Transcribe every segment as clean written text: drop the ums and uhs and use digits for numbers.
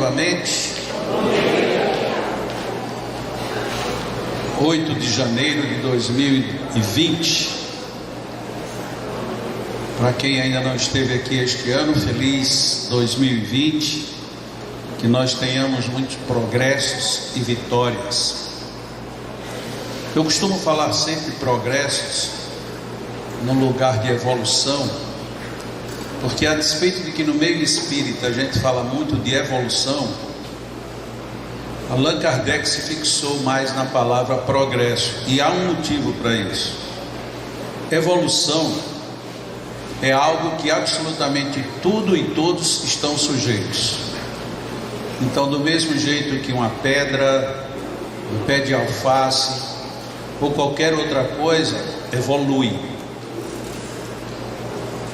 novamente. 8 de janeiro de 2020. Para quem ainda não esteve aqui este ano, feliz 2020. Que nós tenhamos muitos progressos e vitórias. Eu costumo falar sempre progressos no lugar de evolução, porque a despeito de que no meio espírita a gente fala muito de evolução, Allan Kardec se fixou mais na palavra progresso, e há um motivo para isso. Evolução é algo que absolutamente tudo e todos estão sujeitos. Então, do mesmo jeito que uma pedra, um pé de alface ou qualquer outra coisa evolui,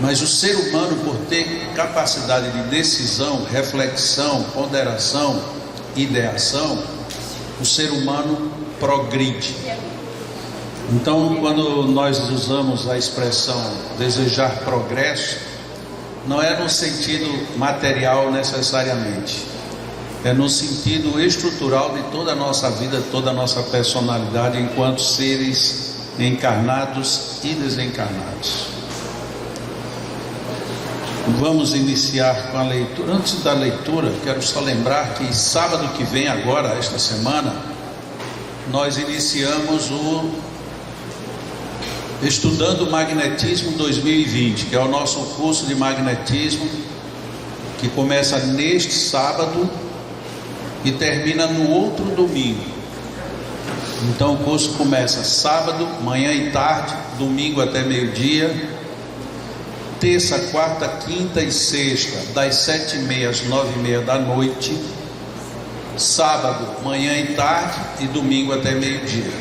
mas o ser humano, por ter capacidade de decisão, reflexão, ponderação, ideação, o ser humano progride. Então, quando nós usamos a expressão desejar progresso, não é no sentido material necessariamente, é no sentido estrutural de toda a nossa vida, toda a nossa personalidade enquanto seres encarnados e desencarnados. Vamos iniciar com a leitura. Antes da leitura, quero só lembrar que sábado que vem agora, esta semana, nós iniciamos o Estudando Magnetismo 2020, que é o nosso curso de magnetismo, que começa neste sábado e termina no outro domingo. Então o curso começa sábado, manhã e tarde, domingo até meio-dia, terça, quarta, quinta e sexta, das 7h30 às 9h30 da noite, sábado, manhã e tarde e domingo até meio-dia.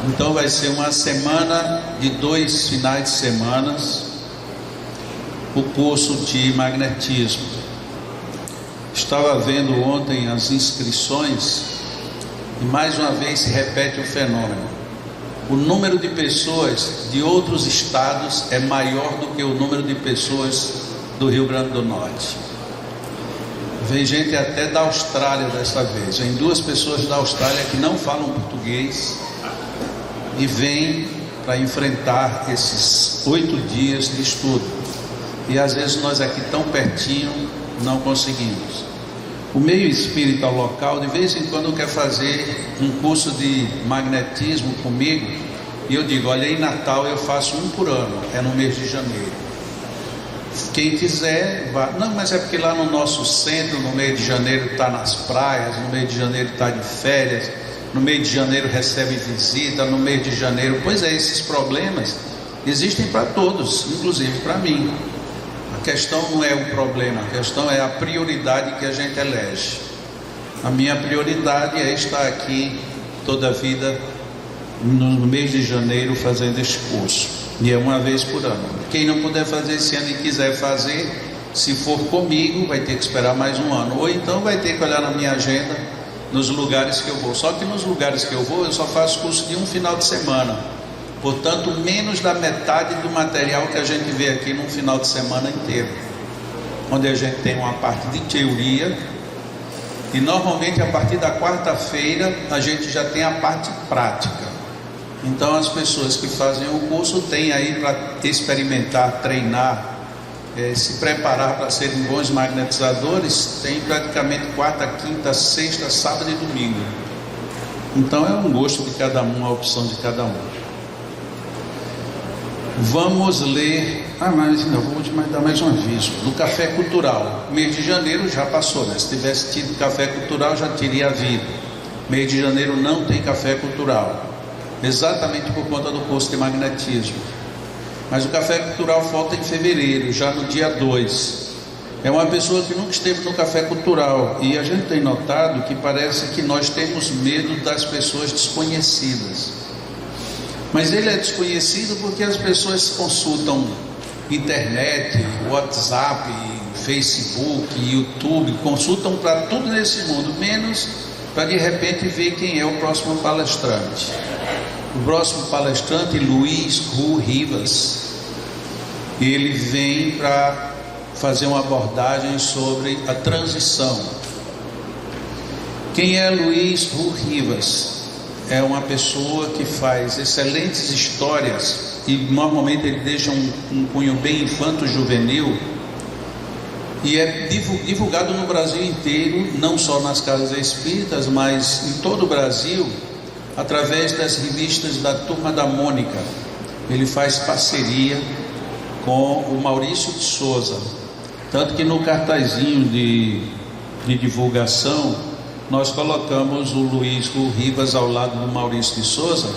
Então vai ser uma semana de 2 finais de semana, o curso de magnetismo. Estava vendo ontem as inscrições e mais uma vez se repete o fenômeno. O número de pessoas de outros estados é maior do que o número de pessoas do Rio Grande do Norte. Vem gente até da Austrália dessa vez. Vem 2 pessoas da Austrália que não falam português e vêm para enfrentar esses 8 dias de estudo. E às vezes nós aqui tão pertinho não conseguimos. O meio espírita local de vez em quando quer fazer um curso de magnetismo comigo, e eu digo: olha, em Natal eu faço 1 por ano, é no mês de janeiro. Quem quiser vá. Não, mas é porque lá no nosso centro, no mês de janeiro está nas praias, no mês de janeiro está de férias, no mês de janeiro recebe visita, no mês de janeiro. Pois é, esses problemas existem para todos, inclusive para mim. A questão não é o problema, a questão é a prioridade que a gente elege. A minha prioridade é estar aqui toda a vida no mês de janeiro fazendo este curso, e é 1 vez por ano. Quem não puder fazer esse ano e quiser fazer, se for comigo, vai ter que esperar mais 1 ano, ou então vai ter que olhar na minha agenda nos lugares que eu vou. Só que nos lugares que eu vou, eu só faço curso de 1 final de semana. Portanto, menos da metade do material que a gente vê aqui num final de semana inteiro, onde a gente tem uma parte de teoria, e normalmente a partir da quarta-feira a gente já tem a parte prática. Então as pessoas que fazem o curso têm aí para experimentar, treinar, se preparar para serem bons magnetizadores, tem praticamente quarta, quinta, sexta, sábado e domingo. Então é um gosto de cada um, a opção de cada um. Vamos ler, mas não, vou dar mais um aviso, do café cultural. Mês de janeiro já passou, né? Se tivesse tido café cultural já teria havido. Mês de janeiro não tem café cultural, exatamente por conta do curso de magnetismo. Mas o café cultural volta em fevereiro, já no dia 2. É uma pessoa que nunca esteve no café cultural, e a gente tem notado que parece que nós temos medo das pessoas desconhecidas. Mas ele é desconhecido porque as pessoas consultam internet, WhatsApp, Facebook, YouTube, consultam para tudo nesse mundo, menos para de repente ver quem é o próximo palestrante. O próximo palestrante, Luiz Ru Rivas, ele vem para fazer uma abordagem sobre a transição. Quem é Luiz Rivas? É uma pessoa que faz excelentes histórias e normalmente ele deixa um cunho bem infanto-juvenil e é divulgado no Brasil inteiro, não só nas casas espíritas, mas em todo o Brasil, através das revistas da Turma da Mônica. Ele faz parceria com o Maurício de Souza, tanto que no cartazinho de divulgação nós colocamos o Luiz Rivas ao lado do Maurício de Souza,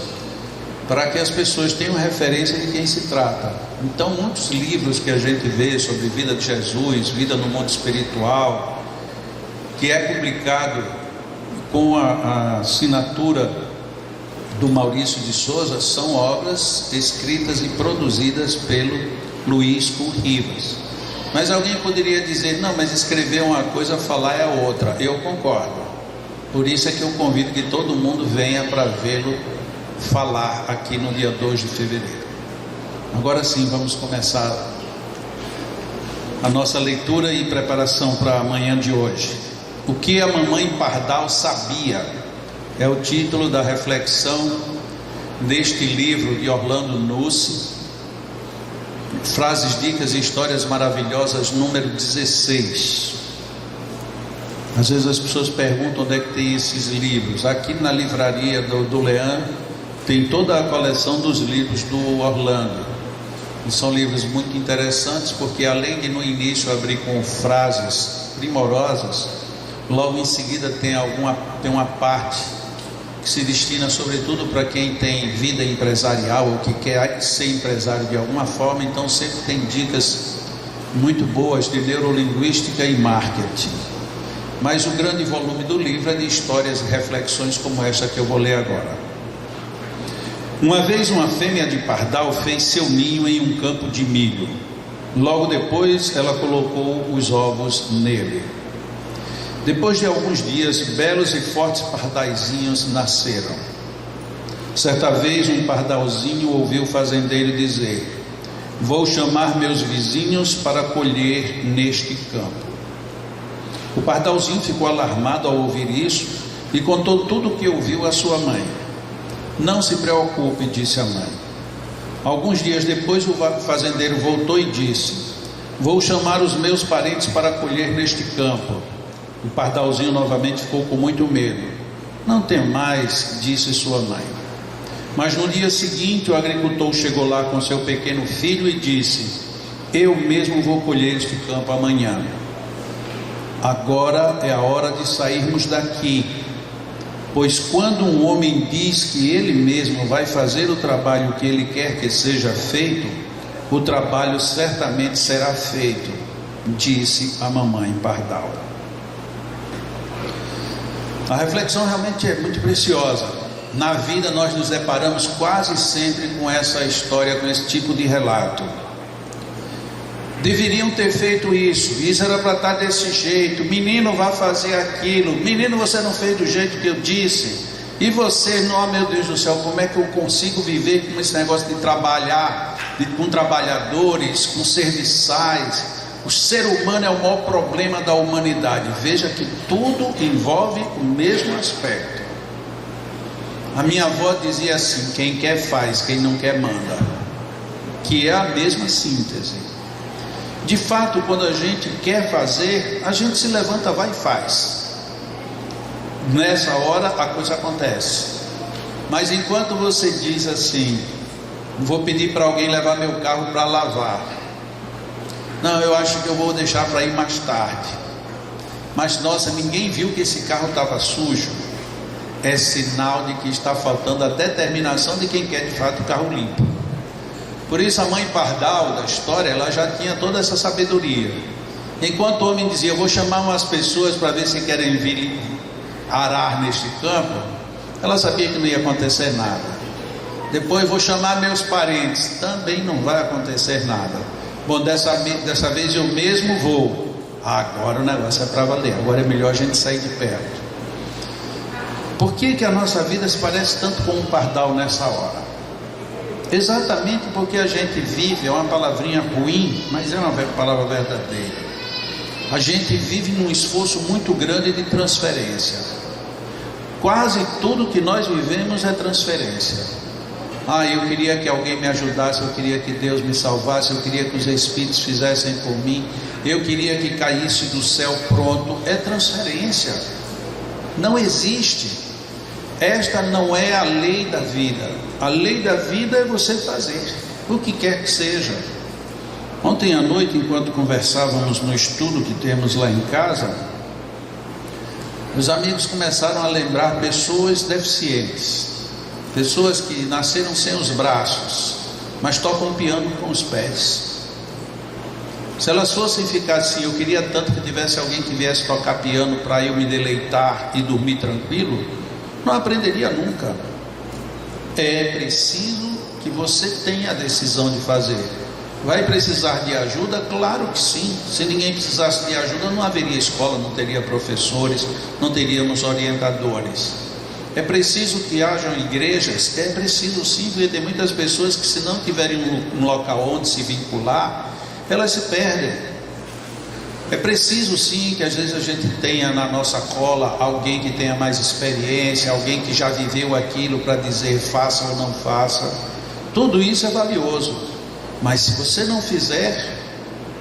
para que as pessoas tenham referência de quem se trata. Então, muitos livros que a gente vê sobre vida de Jesus, vida no mundo espiritual, que é publicado com a assinatura do Maurício de Souza, são obras escritas e produzidas pelo Luiz Rivas. Mas alguém poderia dizer, não, mas escrever uma coisa, falar é outra. Eu concordo. Por isso é que eu convido que todo mundo venha para vê-lo falar aqui no dia 2 de fevereiro. Agora sim, vamos começar a nossa leitura e preparação para a manhã de hoje. O que a mamãe Pardal sabia é o título da reflexão deste livro de Orlando Nussey, Frases, Dicas e Histórias Maravilhosas, número 16. Às vezes as pessoas perguntam onde é que tem esses livros. Aqui na livraria do Leão tem toda a coleção dos livros do Orlando. E são livros muito interessantes, porque além de no início abrir com frases primorosas, logo em seguida tem uma parte que se destina sobretudo para quem tem vida empresarial ou que quer ser empresário de alguma forma. Então sempre tem dicas muito boas de neurolinguística e marketing. Mas o grande volume do livro é de histórias e reflexões como esta que eu vou ler agora. Uma vez uma fêmea de pardal fez seu ninho em um campo de milho. Logo depois ela colocou os ovos nele. Depois de alguns dias, belos e fortes pardaizinhos nasceram. Certa vez um pardalzinho ouviu o fazendeiro dizer: vou chamar meus vizinhos para colher neste campo. O pardalzinho ficou alarmado ao ouvir isso e contou tudo o que ouviu à sua mãe. Não se preocupe, disse a mãe. Alguns dias depois o fazendeiro voltou e disse: vou chamar os meus parentes para colher neste campo. O pardalzinho novamente ficou com muito medo. Não tem mais, disse sua mãe. Mas no dia seguinte o agricultor chegou lá com seu pequeno filho e disse: eu mesmo vou colher este campo amanhã. Agora é a hora de sairmos daqui, pois quando um homem diz que ele mesmo vai fazer o trabalho que ele quer que seja feito, o trabalho certamente será feito, disse a mamãe Pardal. A reflexão realmente é muito preciosa. Na vida nós nos deparamos quase sempre com essa história, com esse tipo de relato. Deveriam ter feito isso era para estar desse jeito, menino vai fazer aquilo, menino você não fez do jeito que eu disse, e você, não, meu Deus do céu, como é que eu consigo viver com esse negócio de trabalhar, com trabalhadores, com serviçais? O ser humano é o maior problema da humanidade. Veja que tudo envolve o mesmo aspecto. A minha avó dizia assim: quem quer faz, quem não quer manda, que é a mesma síntese. De fato, quando a gente quer fazer, a gente se levanta, vai e faz. Nessa hora a coisa acontece. Mas enquanto você diz assim: vou pedir para alguém levar meu carro para lavar, não, eu acho que eu vou deixar para ir mais tarde, mas nossa, ninguém viu que esse carro estava sujo, é sinal de que está faltando a determinação de quem quer de fato o carro limpo. Por isso a mãe Pardal da história, ela já tinha toda essa sabedoria. Enquanto o homem dizia: eu vou chamar umas pessoas para ver se querem vir arar neste campo, ela sabia que não ia acontecer nada. Depois, vou chamar meus parentes, também não vai acontecer nada. Bom, dessa vez eu mesmo vou. Agora o negócio é para valer, agora é melhor a gente sair de perto. Por que a nossa vida se parece tanto com um pardal nessa hora? Exatamente porque a gente vive, é uma palavrinha ruim, mas é uma palavra verdadeira. A gente vive num esforço muito grande de transferência. Quase tudo que nós vivemos é transferência. Eu queria que alguém me ajudasse, eu queria que Deus me salvasse, eu queria que os Espíritos fizessem por mim, eu queria que caísse do céu, pronto. É transferência, não existe. Esta não é a lei da vida. A lei da vida é você fazer o que quer que seja. Ontem à noite, enquanto conversávamos no estudo que temos lá em casa, os amigos começaram a lembrar pessoas deficientes, pessoas que nasceram sem os braços, mas tocam piano com os pés. Se elas fossem ficar assim, eu queria tanto que tivesse alguém que viesse tocar piano para eu me deleitar e dormir tranquilo, não aprenderia nunca. É preciso que você tenha a decisão de fazer. Vai precisar de ajuda? Claro que sim. Se ninguém precisasse de ajuda, não haveria escola, não teria professores, não teríamos orientadores. É preciso que hajam igrejas, é preciso sim, porque tem muitas pessoas que, se não tiverem um local onde se vincular, elas se perdem. É preciso sim que às vezes a gente tenha na nossa cola alguém que tenha mais experiência, alguém que já viveu aquilo para dizer faça ou não faça. Tudo isso é valioso, mas se você não fizer,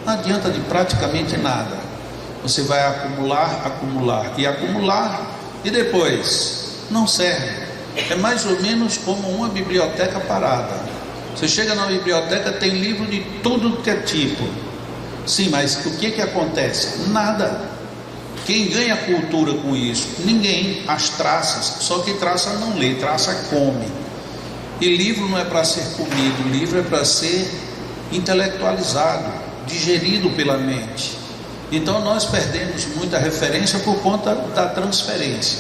não adianta de praticamente nada. Você vai acumular e depois não serve. É mais ou menos como uma biblioteca parada. Você chega na biblioteca, tem livro de tudo que é tipo. Sim, mas o que acontece? Nada. Quem ganha cultura com isso? Ninguém. As traças. Só que traça não lê, traça come. E livro não é para ser comido, livro é para ser intelectualizado, digerido pela mente. Então nós perdemos muita referência por conta da transferência.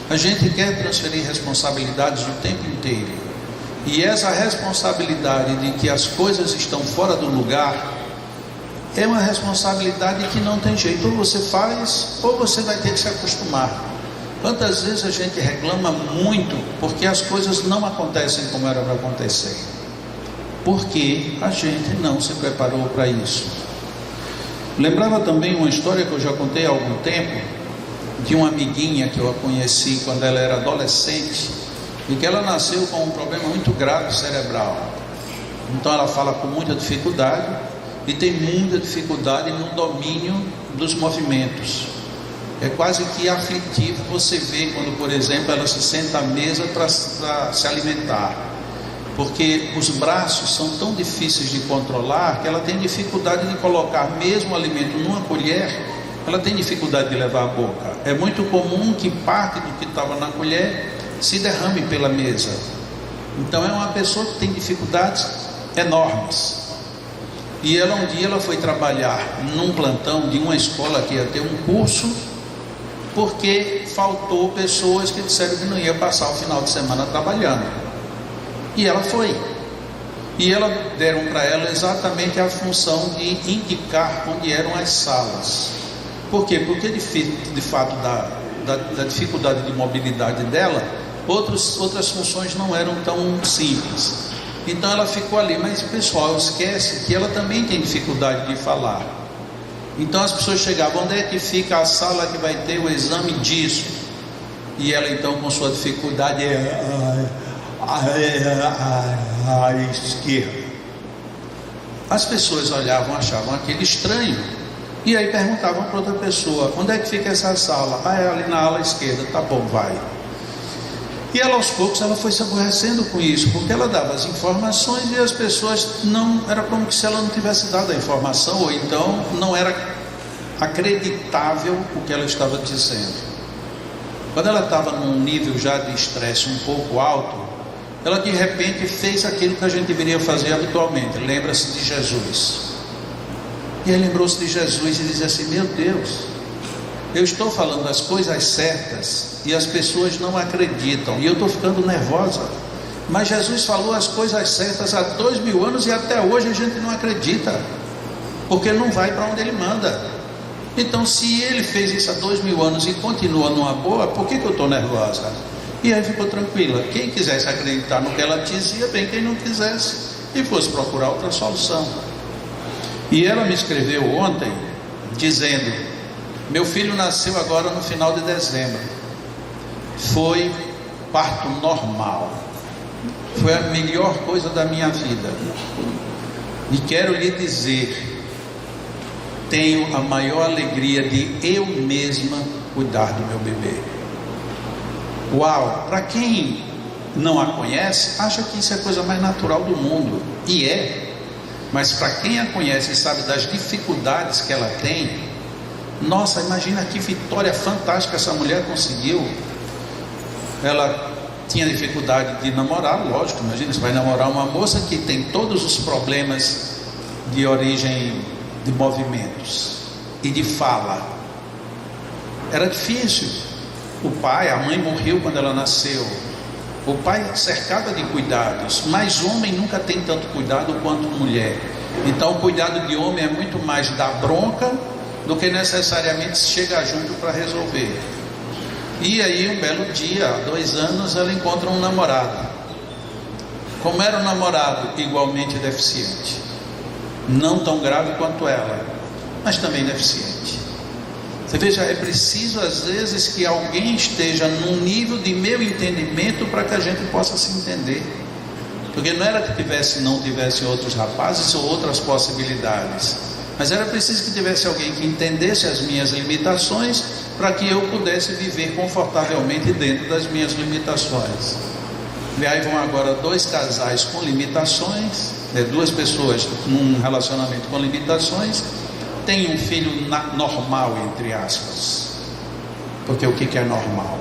A gente quer transferir responsabilidades o tempo inteiro, e essa responsabilidade de que as coisas estão fora do lugar é uma responsabilidade que não tem jeito. Ou você faz, ou você vai ter que se acostumar. Quantas vezes a gente reclama muito porque as coisas não acontecem como era para acontecer? Porque a gente não se preparou para isso. Lembrava também uma história que eu já contei há algum tempo, de uma amiguinha que eu a conheci quando ela era adolescente, e que ela nasceu com um problema muito grave cerebral. Então ela fala com muita dificuldade e tem muita dificuldade no domínio dos movimentos. É quase que aflitivo você ver quando, por exemplo, ela se senta à mesa para se alimentar, porque os braços são tão difíceis de controlar que ela tem dificuldade de colocar mesmo o alimento numa colher. Ela tem dificuldade de levar à boca. É muito comum que parte do que estava na colher se derrame pela mesa. Então é uma pessoa que tem dificuldades enormes. E ela, um dia ela foi trabalhar num plantão de uma escola que ia ter um curso, porque faltou pessoas que disseram que não ia passar o final de semana trabalhando. E ela foi. E deram para ela exatamente a função de indicar onde eram as salas. Por quê? Porque de fato da dificuldade de mobilidade dela, outras funções não eram tão simples. Então ela ficou ali, mas o pessoal esquece que ela também tem dificuldade de falar. Então as pessoas chegavam, onde é que fica a sala que vai ter o exame disso? E ela então, com sua dificuldade, à esquerda. As pessoas olhavam, achavam aquele estranho, e aí perguntavam para outra pessoa, onde é que fica essa sala? É ali na ala esquerda. Tá bom, vai. E ela, aos poucos, ela foi se aborrecendo com isso, porque ela dava as informações e as pessoas não, era como se ela não tivesse dado a informação, ou então não era acreditável o que ela estava dizendo. Quando ela estava num nível já de estresse um pouco alto, ela de repente fez aquilo que a gente deveria fazer habitualmente, lembra-se de Jesus. E aí lembrou-se de Jesus e disse assim, meu Deus, eu estou falando as coisas certas e as pessoas não acreditam, e eu estou ficando nervosa. Mas Jesus falou as coisas certas há 2000 anos e até hoje a gente não acredita, porque não vai para onde ele manda. Então, se ele fez isso há 2000 anos e continua numa boa, por que eu estou nervosa? E aí ficou tranquila. Quem quisesse acreditar no que ela dizia, bem, quem não quisesse, e fosse procurar outra solução. E ela me escreveu ontem dizendo, meu filho nasceu agora no final de dezembro, foi parto normal. Foi a melhor coisa da minha vida. E quero lhe dizer, tenho a maior alegria de eu mesma cuidar do meu bebê. Uau! Para quem não a conhece, acha que isso é a coisa mais natural do mundo. E é. Mas para quem a conhece e sabe das dificuldades que ela tem, nossa, imagina que vitória fantástica essa mulher conseguiu. Ela tinha dificuldade de namorar, lógico, imagina, você vai namorar uma moça que tem todos os problemas de origem de movimentos e de fala. Era difícil. O pai, a mãe morreu quando ela nasceu. O pai cercado de cuidados, mas homem nunca tem tanto cuidado quanto mulher. Então o cuidado de homem é muito mais dar bronca do que necessariamente chegar junto para resolver. E aí um belo dia, há 2 anos, ela encontra um namorado. Como era um namorado? Igualmente deficiente. Não tão grave quanto ela, mas também deficiente. Você veja, é preciso às vezes que alguém esteja num nível de meu entendimento para que a gente possa se entender. Porque não era que não tivesse outros rapazes ou outras possibilidades, mas era preciso que tivesse alguém que entendesse as minhas limitações para que eu pudesse viver confortavelmente dentro das minhas limitações. E aí vão agora 2 casais com limitações, 2 pessoas num relacionamento com limitações, tem um filho normal, entre aspas, porque o que é normal?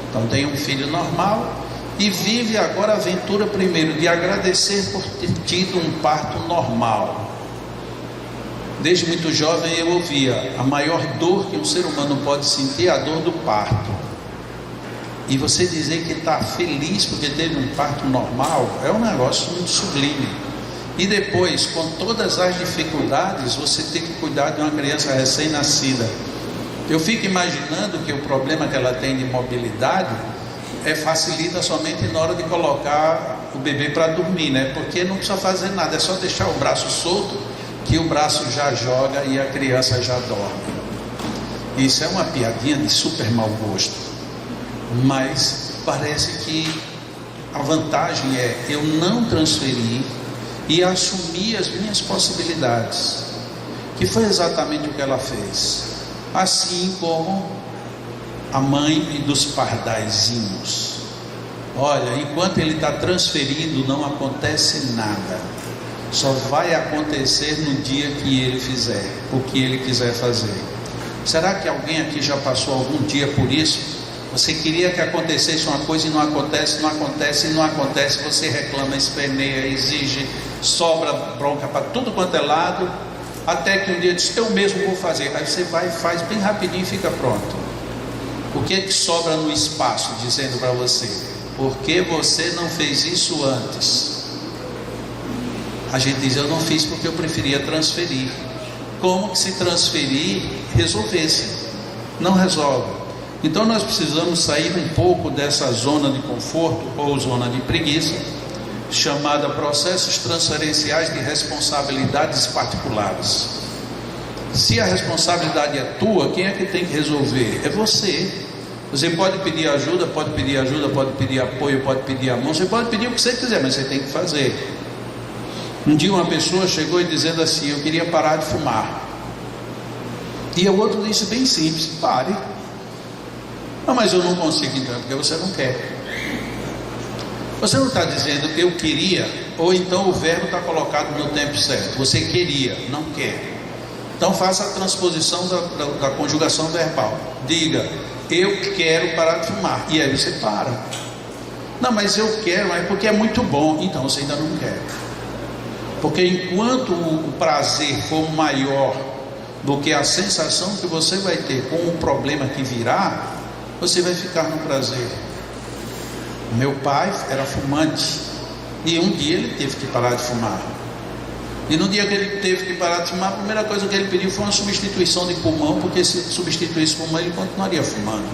Então tem um filho normal e vive agora a aventura primeiro de agradecer por ter tido um parto normal. Desde muito jovem eu ouvia, a maior dor que um ser humano pode sentir é a dor do parto. E você dizer que está feliz porque teve um parto normal é um negócio muito sublime. E depois, com todas as dificuldades, você tem que cuidar de uma criança recém-nascida. Eu fico imaginando que o problema que ela tem de mobilidade facilita somente na hora de colocar o bebê para dormir, né? Porque não precisa fazer nada, é só deixar o braço solto, que o braço já joga e a criança já dorme. Isso é uma piadinha de super mau gosto, mas parece que a vantagem é eu não transferir e assumir as minhas possibilidades, que foi exatamente o que ela fez. Assim como a mãe dos pardaizinhos. Olha, enquanto ele está transferindo, não acontece nada. Só vai acontecer no dia que ele fizer o que ele quiser fazer. Será que alguém aqui já passou algum dia por isso? Você queria que acontecesse uma coisa e não acontece, não acontece e não acontece. Você reclama, esperneia, exige, sobra bronca para tudo quanto é lado, até que um dia diz, eu mesmo vou fazer. Aí você vai e faz bem rapidinho e fica pronto. O que é que sobra no espaço dizendo para você? Por que você não fez isso antes? A gente diz, eu não fiz porque eu preferia transferir. Como que se transferir resolvesse? Não resolve. Então nós precisamos sair um pouco dessa zona de conforto ou zona de preguiça, chamada processos transferenciais de responsabilidades particulares. Se a responsabilidade é tua, quem é que tem que resolver? É você. Você pode pedir ajuda, pode pedir apoio, pode pedir a mão, você pode pedir o que você quiser, mas você tem que fazer. Um dia uma pessoa chegou e dizendo assim, eu queria parar de fumar. E o outro disse bem simples, pare. Não, mas eu não consigo então, porque você não quer. Você não está dizendo eu queria, ou então o verbo está colocado no tempo certo. Você queria, não quer. Então faça a transposição da conjugação verbal. Diga, eu quero parar de fumar. E aí você para. Não, mas eu quero, mas porque é muito bom. Então você ainda não quer. Porque enquanto o prazer for maior do que a sensação que você vai ter com o problema que virá, você vai ficar no prazer. Meu pai era fumante e um dia ele teve que parar de fumar. E no dia que ele teve que parar de fumar, a primeira coisa que ele pediu foi uma substituição de pulmão, porque se substituísse o pulmão ele continuaria fumando.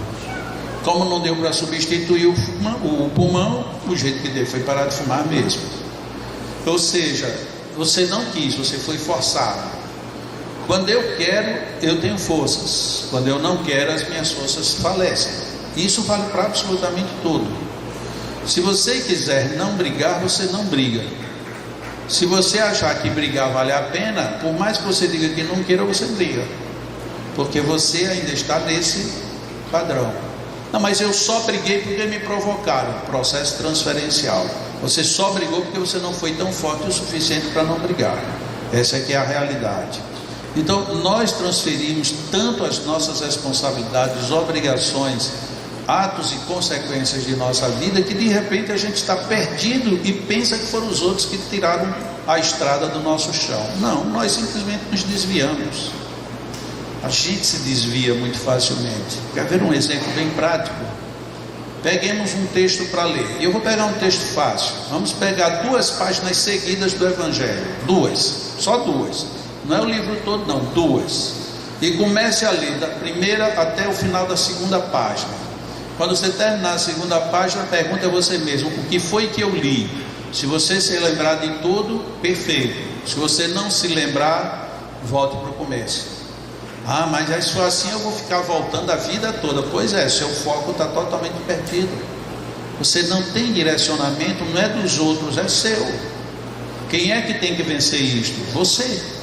Como não deu para substituir o pulmão, o jeito que deu foi parar de fumar mesmo. Ou seja, você não quis, você foi forçado. Quando eu quero, eu tenho forças. Quando eu não quero, as minhas forças falecem. Isso vale para absolutamente tudo. Se você quiser não brigar, você não briga. Se você achar que brigar vale a pena, por mais que você diga que não queira, você briga, porque você ainda está nesse padrão. Não, mas eu só briguei porque me provocaram. Processo transferencial. Você só brigou porque você não foi tão forte o suficiente para não brigar. Essa é que é a realidade. Então nós transferimos tanto as nossas responsabilidades, obrigações, atos e consequências de nossa vida, que de repente a gente está perdido e pensa que foram os outros que tiraram a estrada do nosso chão. Não, nós simplesmente nos desviamos. A gente se desvia muito facilmente. Quer ver um exemplo bem prático? Peguemos um texto para ler. Eu vou pegar um texto fácil. Vamos pegar 2 páginas seguidas do Evangelho. 2, só 2. Não é o livro todo não, 2. E comece a ler da primeira até o final da segunda página. Quando você terminar a segunda página, pergunta a você mesmo: o que foi que eu li? Se você se lembrar de tudo, perfeito. Se você não se lembrar, volte para o começo. Ah, mas aí se for assim eu vou ficar voltando a vida toda. Pois é, seu foco está totalmente perdido. Você não tem direcionamento, não é dos outros, é seu. Quem é que tem que vencer isto? Você.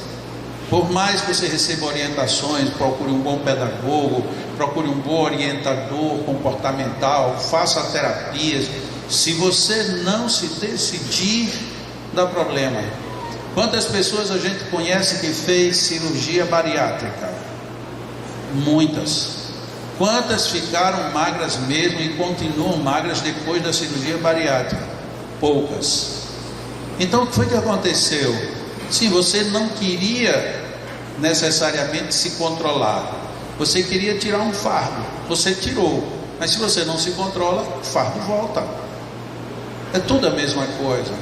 Por mais que você receba orientações, procure um bom pedagogo, procure um bom orientador comportamental, faça terapias, se você não se decidir, dá problema. Quantas pessoas a gente conhece que fez cirurgia bariátrica? Muitas. Quantas ficaram magras mesmo e continuam magras depois da cirurgia bariátrica? Poucas. Então o que foi que aconteceu? Sim, você não queria necessariamente se controlar, você queria tirar um fardo, você tirou, mas se você não se controla, o fardo volta. É tudo a mesma coisa.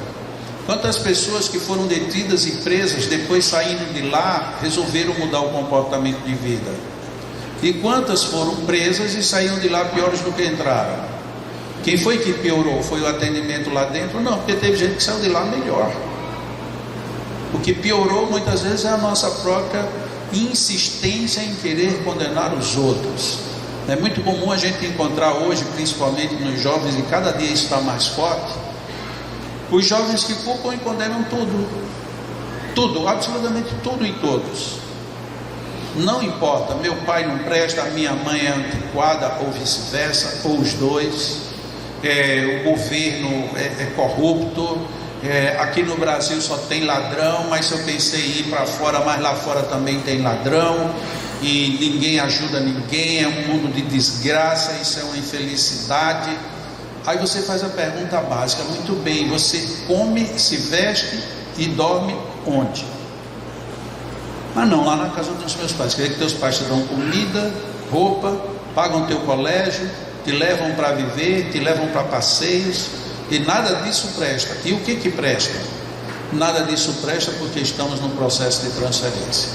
Quantas pessoas que foram detidas e presas, depois saindo de lá, resolveram mudar o comportamento de vida? E quantas foram presas e saíram de lá piores do que entraram? Quem foi que piorou? Foi o atendimento lá dentro? Não, porque teve gente que saiu de lá melhor. O que piorou muitas vezes é a nossa própria insistência em querer condenar os outros. É muito comum a gente encontrar hoje, principalmente nos jovens, e cada dia isso está mais forte, os jovens que culpam e condenam tudo, absolutamente tudo e todos. Não importa, meu pai não presta, a minha mãe é antiquada, ou vice-versa, ou os dois, o governo é corrupto, aqui no Brasil só tem ladrão, mas se eu pensei em ir para fora, mas lá fora também tem ladrão, e ninguém ajuda ninguém, é um mundo de desgraça, isso é uma infelicidade. Aí você faz a pergunta básica: muito bem, você come, se veste e dorme onde? Ah não, lá na casa dos meus pais. Quer dizer que teus pais te dão comida, roupa, pagam teu colégio, te levam para viver, te levam para passeios, e nada disso presta. E o que presta? Nada disso presta, porque estamos num processo de transferência.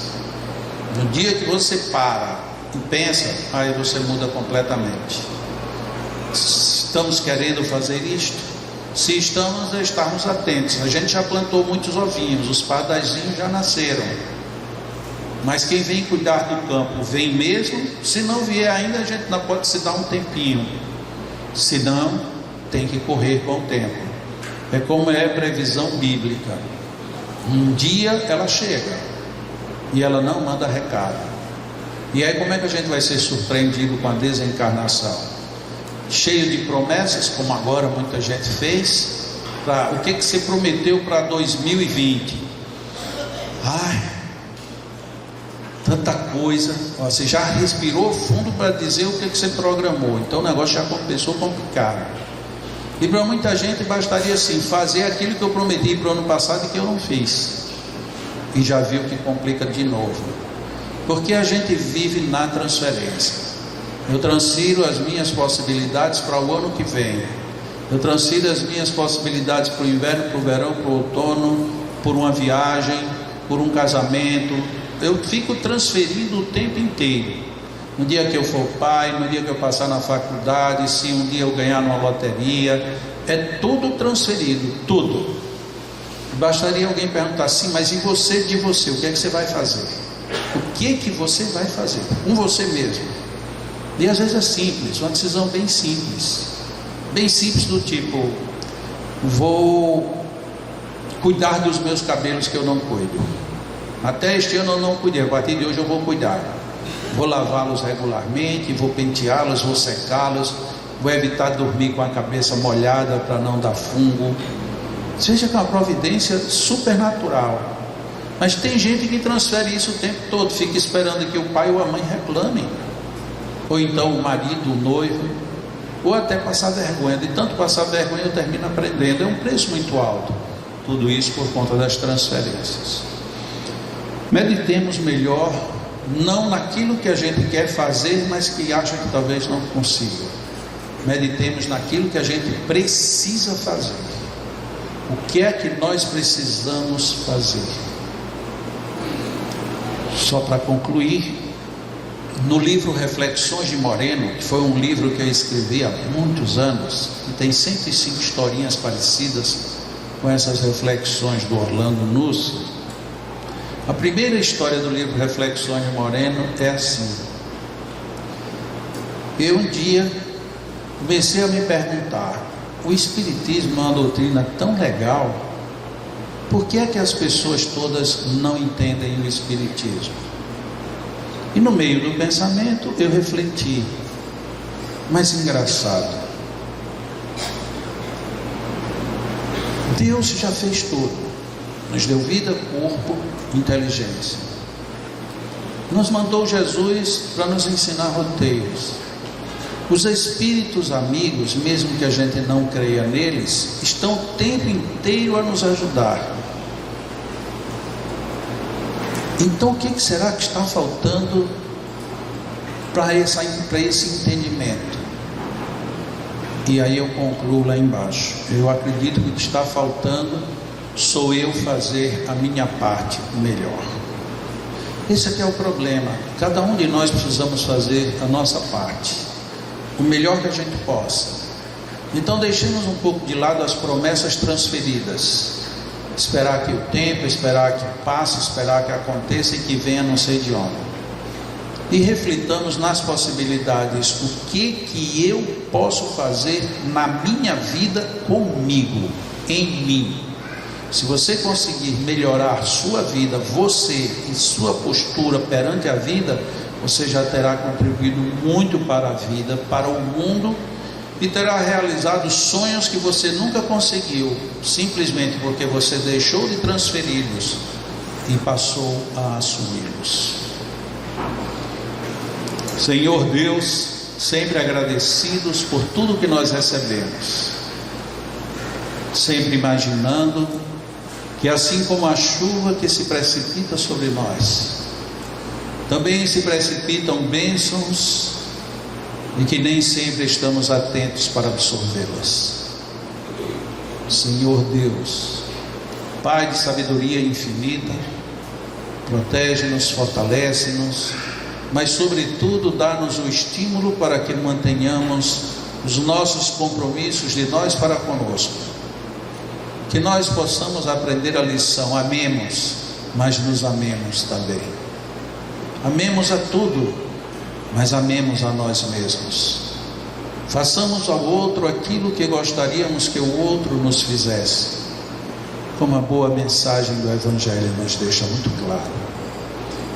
No dia que você para e pensa, aí você muda completamente. Estamos querendo fazer isto? Se estamos, estarmos atentos. A gente já plantou muitos ovinhos, os pardaizinhos já nasceram, mas quem vem cuidar do campo vem mesmo. Se não vier ainda, a gente não pode se dar um tempinho, senão tem que correr com o tempo. É como é a previsão bíblica: um dia ela chega e ela não manda recado. E aí como é que a gente vai ser surpreendido com a desencarnação? Cheio de promessas, como agora muita gente fez. O que você prometeu para 2020? Ai, tanta coisa. Você já respirou fundo para dizer o que você programou, então o negócio já começou complicado. E para muita gente bastaria assim, fazer aquilo que eu prometi para o ano passado e que eu não fiz, e já viu que complica de novo, porque a gente vive na transferência. Eu transfiro as minhas possibilidades para o ano que vem, eu transfiro as minhas possibilidades para o inverno, para o verão, para o outono, por uma viagem, por um casamento. Eu fico transferindo o tempo inteiro. No dia que eu for pai, no dia que eu passar na faculdade, se um dia eu ganhar numa loteria, é tudo transferido, tudo. Bastaria alguém perguntar assim: mas e você de você, o que é que você vai fazer? O que é que você vai fazer com você mesmo? E às vezes é simples, uma decisão bem simples do tipo: vou cuidar dos meus cabelos que eu não cuido. Até este ano eu não cuidei, a partir de hoje eu vou cuidar. Vou lavá-los regularmente, vou penteá-los, vou secá-los, vou evitar dormir com a cabeça molhada para não dar fungo. Seja que é uma providência supernatural. Mas tem gente que transfere isso o tempo todo, fica esperando que o pai ou a mãe reclamem, ou então o marido, o noivo, ou até passar vergonha. De tanto passar vergonha eu termino aprendendo. É um preço muito alto, tudo isso por conta das transferências. Meditemos melhor, não naquilo que a gente quer fazer, mas que acha que talvez não consiga. Meditemos naquilo que a gente precisa fazer. O que é que nós precisamos fazer? Só para concluir, no livro Reflexões de Moreno, que foi um livro que eu escrevi há muitos anos, e tem 105 historinhas parecidas com essas reflexões do Orlando Nusso. A primeira história do livro Reflexões de Moreno é assim: eu um dia comecei a me perguntar, o Espiritismo é uma doutrina tão legal, por que é que as pessoas todas não entendem o Espiritismo? E no meio do pensamento eu refleti, mas engraçado, Deus já fez tudo, nos deu vida, corpo, inteligência, nos mandou Jesus para nos ensinar roteiros. Os espíritos amigos, mesmo que a gente não creia neles, estão o tempo inteiro a nos ajudar. Então o que será que está faltando para esse entendimento? E aí eu concluo lá embaixo: eu acredito que o que está faltando sou eu fazer a minha parte melhor. Esse aqui é o problema. Cada um de nós precisamos fazer a nossa parte, o melhor que a gente possa. Então deixemos um pouco de lado as promessas transferidas, esperar que o tempo, esperar que passe, esperar que aconteça e que venha não sei de onde, e reflitamos nas possibilidades. O que eu posso fazer na minha vida comigo, em mim? Se você conseguir melhorar sua vida, você e sua postura perante a vida, você já terá contribuído muito para a vida, para o mundo, e terá realizado sonhos que você nunca conseguiu, simplesmente porque você deixou de transferi-los e passou a assumi-los. Senhor Deus, sempre agradecidos por tudo que nós recebemos, sempre imaginando que assim como a chuva que se precipita sobre nós, também se precipitam bênçãos e que nem sempre estamos atentos para absorvê-las. Senhor Deus, Pai de sabedoria infinita, protege-nos, fortalece-nos, mas sobretudo dá-nos o estímulo para que mantenhamos os nossos compromissos de nós para conosco, que nós possamos aprender a lição: amemos, mas nos amemos também. Amemos a tudo, mas amemos a nós mesmos. Façamos ao outro aquilo que gostaríamos que o outro nos fizesse, como a boa mensagem do Evangelho nos deixa muito claro.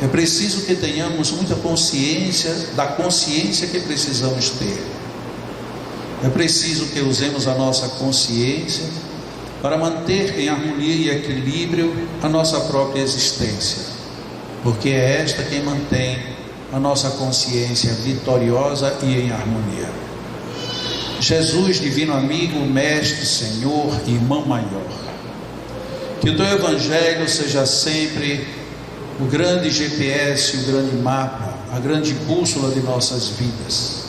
É preciso que tenhamos muita consciência da consciência que precisamos ter. É preciso que usemos a nossa consciência para manter em harmonia e equilíbrio a nossa própria existência, porque é esta quem mantém a nossa consciência vitoriosa e em harmonia. Jesus, divino amigo, mestre, Senhor, irmão maior, que o teu Evangelho seja sempre o grande GPS, o grande mapa, a grande bússola de nossas vidas,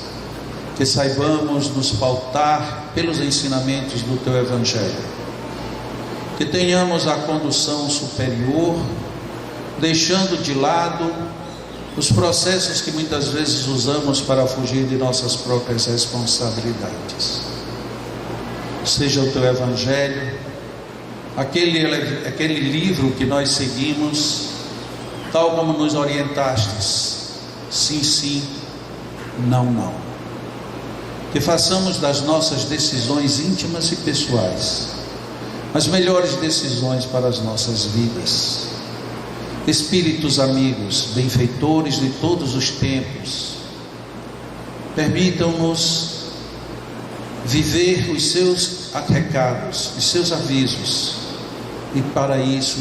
que saibamos nos pautar pelos ensinamentos do teu Evangelho, que tenhamos a condução superior, deixando de lado os processos que muitas vezes usamos para fugir de nossas próprias responsabilidades. Seja o teu Evangelho aquele livro que nós seguimos, tal como nos orientastes, sim, sim, não, não. Que façamos das nossas decisões íntimas e pessoais as melhores decisões para as nossas vidas. Espíritos amigos, benfeitores de todos os tempos, permitam-nos viver os seus recados, os seus avisos, e para isso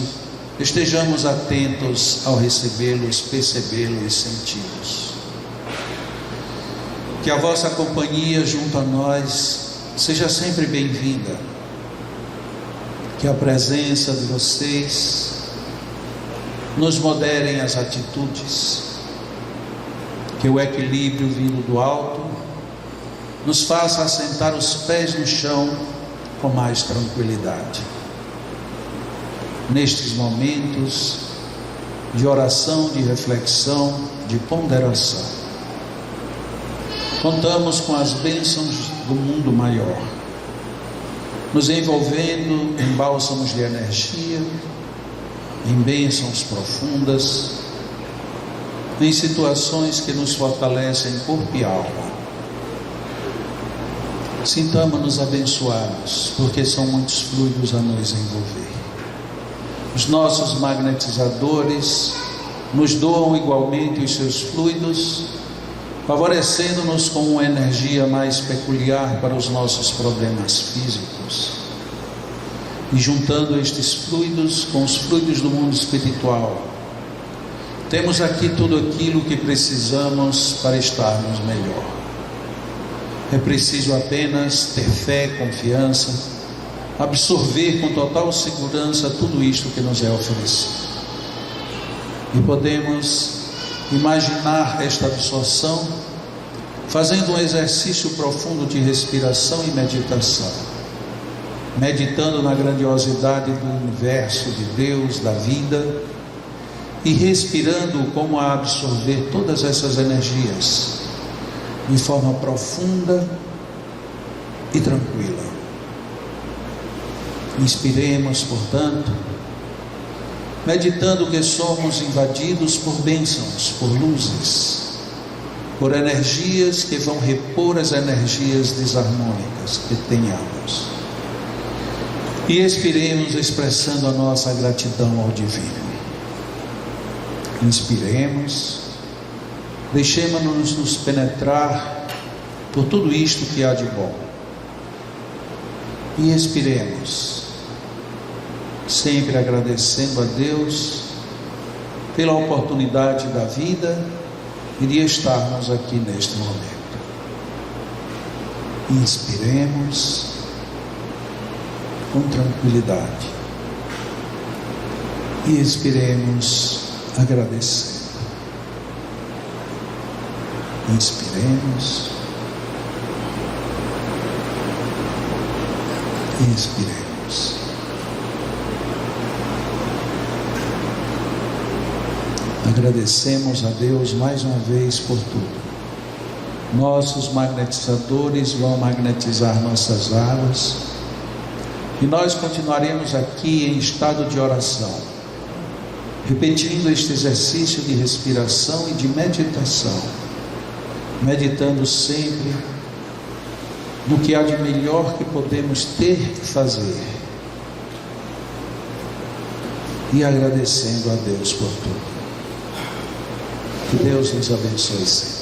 estejamos atentos ao recebê-los, percebê-los e senti-los. Que a vossa companhia junto a nós seja sempre bem-vinda, que a presença de vocês nos moderem as atitudes, que o equilíbrio vindo do alto nos faça assentar os pés no chão com mais tranquilidade. Nestes momentos de oração, de reflexão, de ponderação, contamos com as bênçãos do mundo maior, nos envolvendo em bálsamos de energia, em bênçãos profundas, em situações que nos fortalecem corpo e alma. Sintamos-nos abençoados, porque são muitos fluidos a nos envolver. Os nossos magnetizadores nos doam igualmente os seus fluidos, favorecendo-nos com uma energia mais peculiar para os nossos problemas físicos. E juntando estes fluidos com os fluidos do mundo espiritual, temos aqui tudo aquilo que precisamos para estarmos melhor. É preciso apenas ter fé, confiança, absorver com total segurança tudo isto que nos é oferecido. E podemos imaginar esta absorção fazendo um exercício profundo de respiração e meditação, meditando na grandiosidade do universo, de Deus, da vida, e respirando como a absorver todas essas energias de forma profunda e tranquila. Inspiremos, portanto, meditando que somos invadidos por bênçãos, por luzes, por energias que vão repor as energias desarmônicas que tenhamos. E expiremos expressando a nossa gratidão ao Divino. Inspiremos, deixemos-nos nos penetrar por tudo isto que há de bom. E expiremos, sempre agradecendo a Deus pela oportunidade da vida e de estarmos aqui neste momento. Inspiremos com tranquilidade e expiremos agradecendo. Inspiremos e expiremos. Agradecemos a Deus mais uma vez por tudo. Nossos magnetizadores vão magnetizar nossas águas e nós continuaremos aqui em estado de oração, repetindo este exercício de respiração e de meditação, meditando sempre no que há de melhor que podemos ter que fazer e agradecendo a Deus por tudo. Que Deus nos abençoe sempre.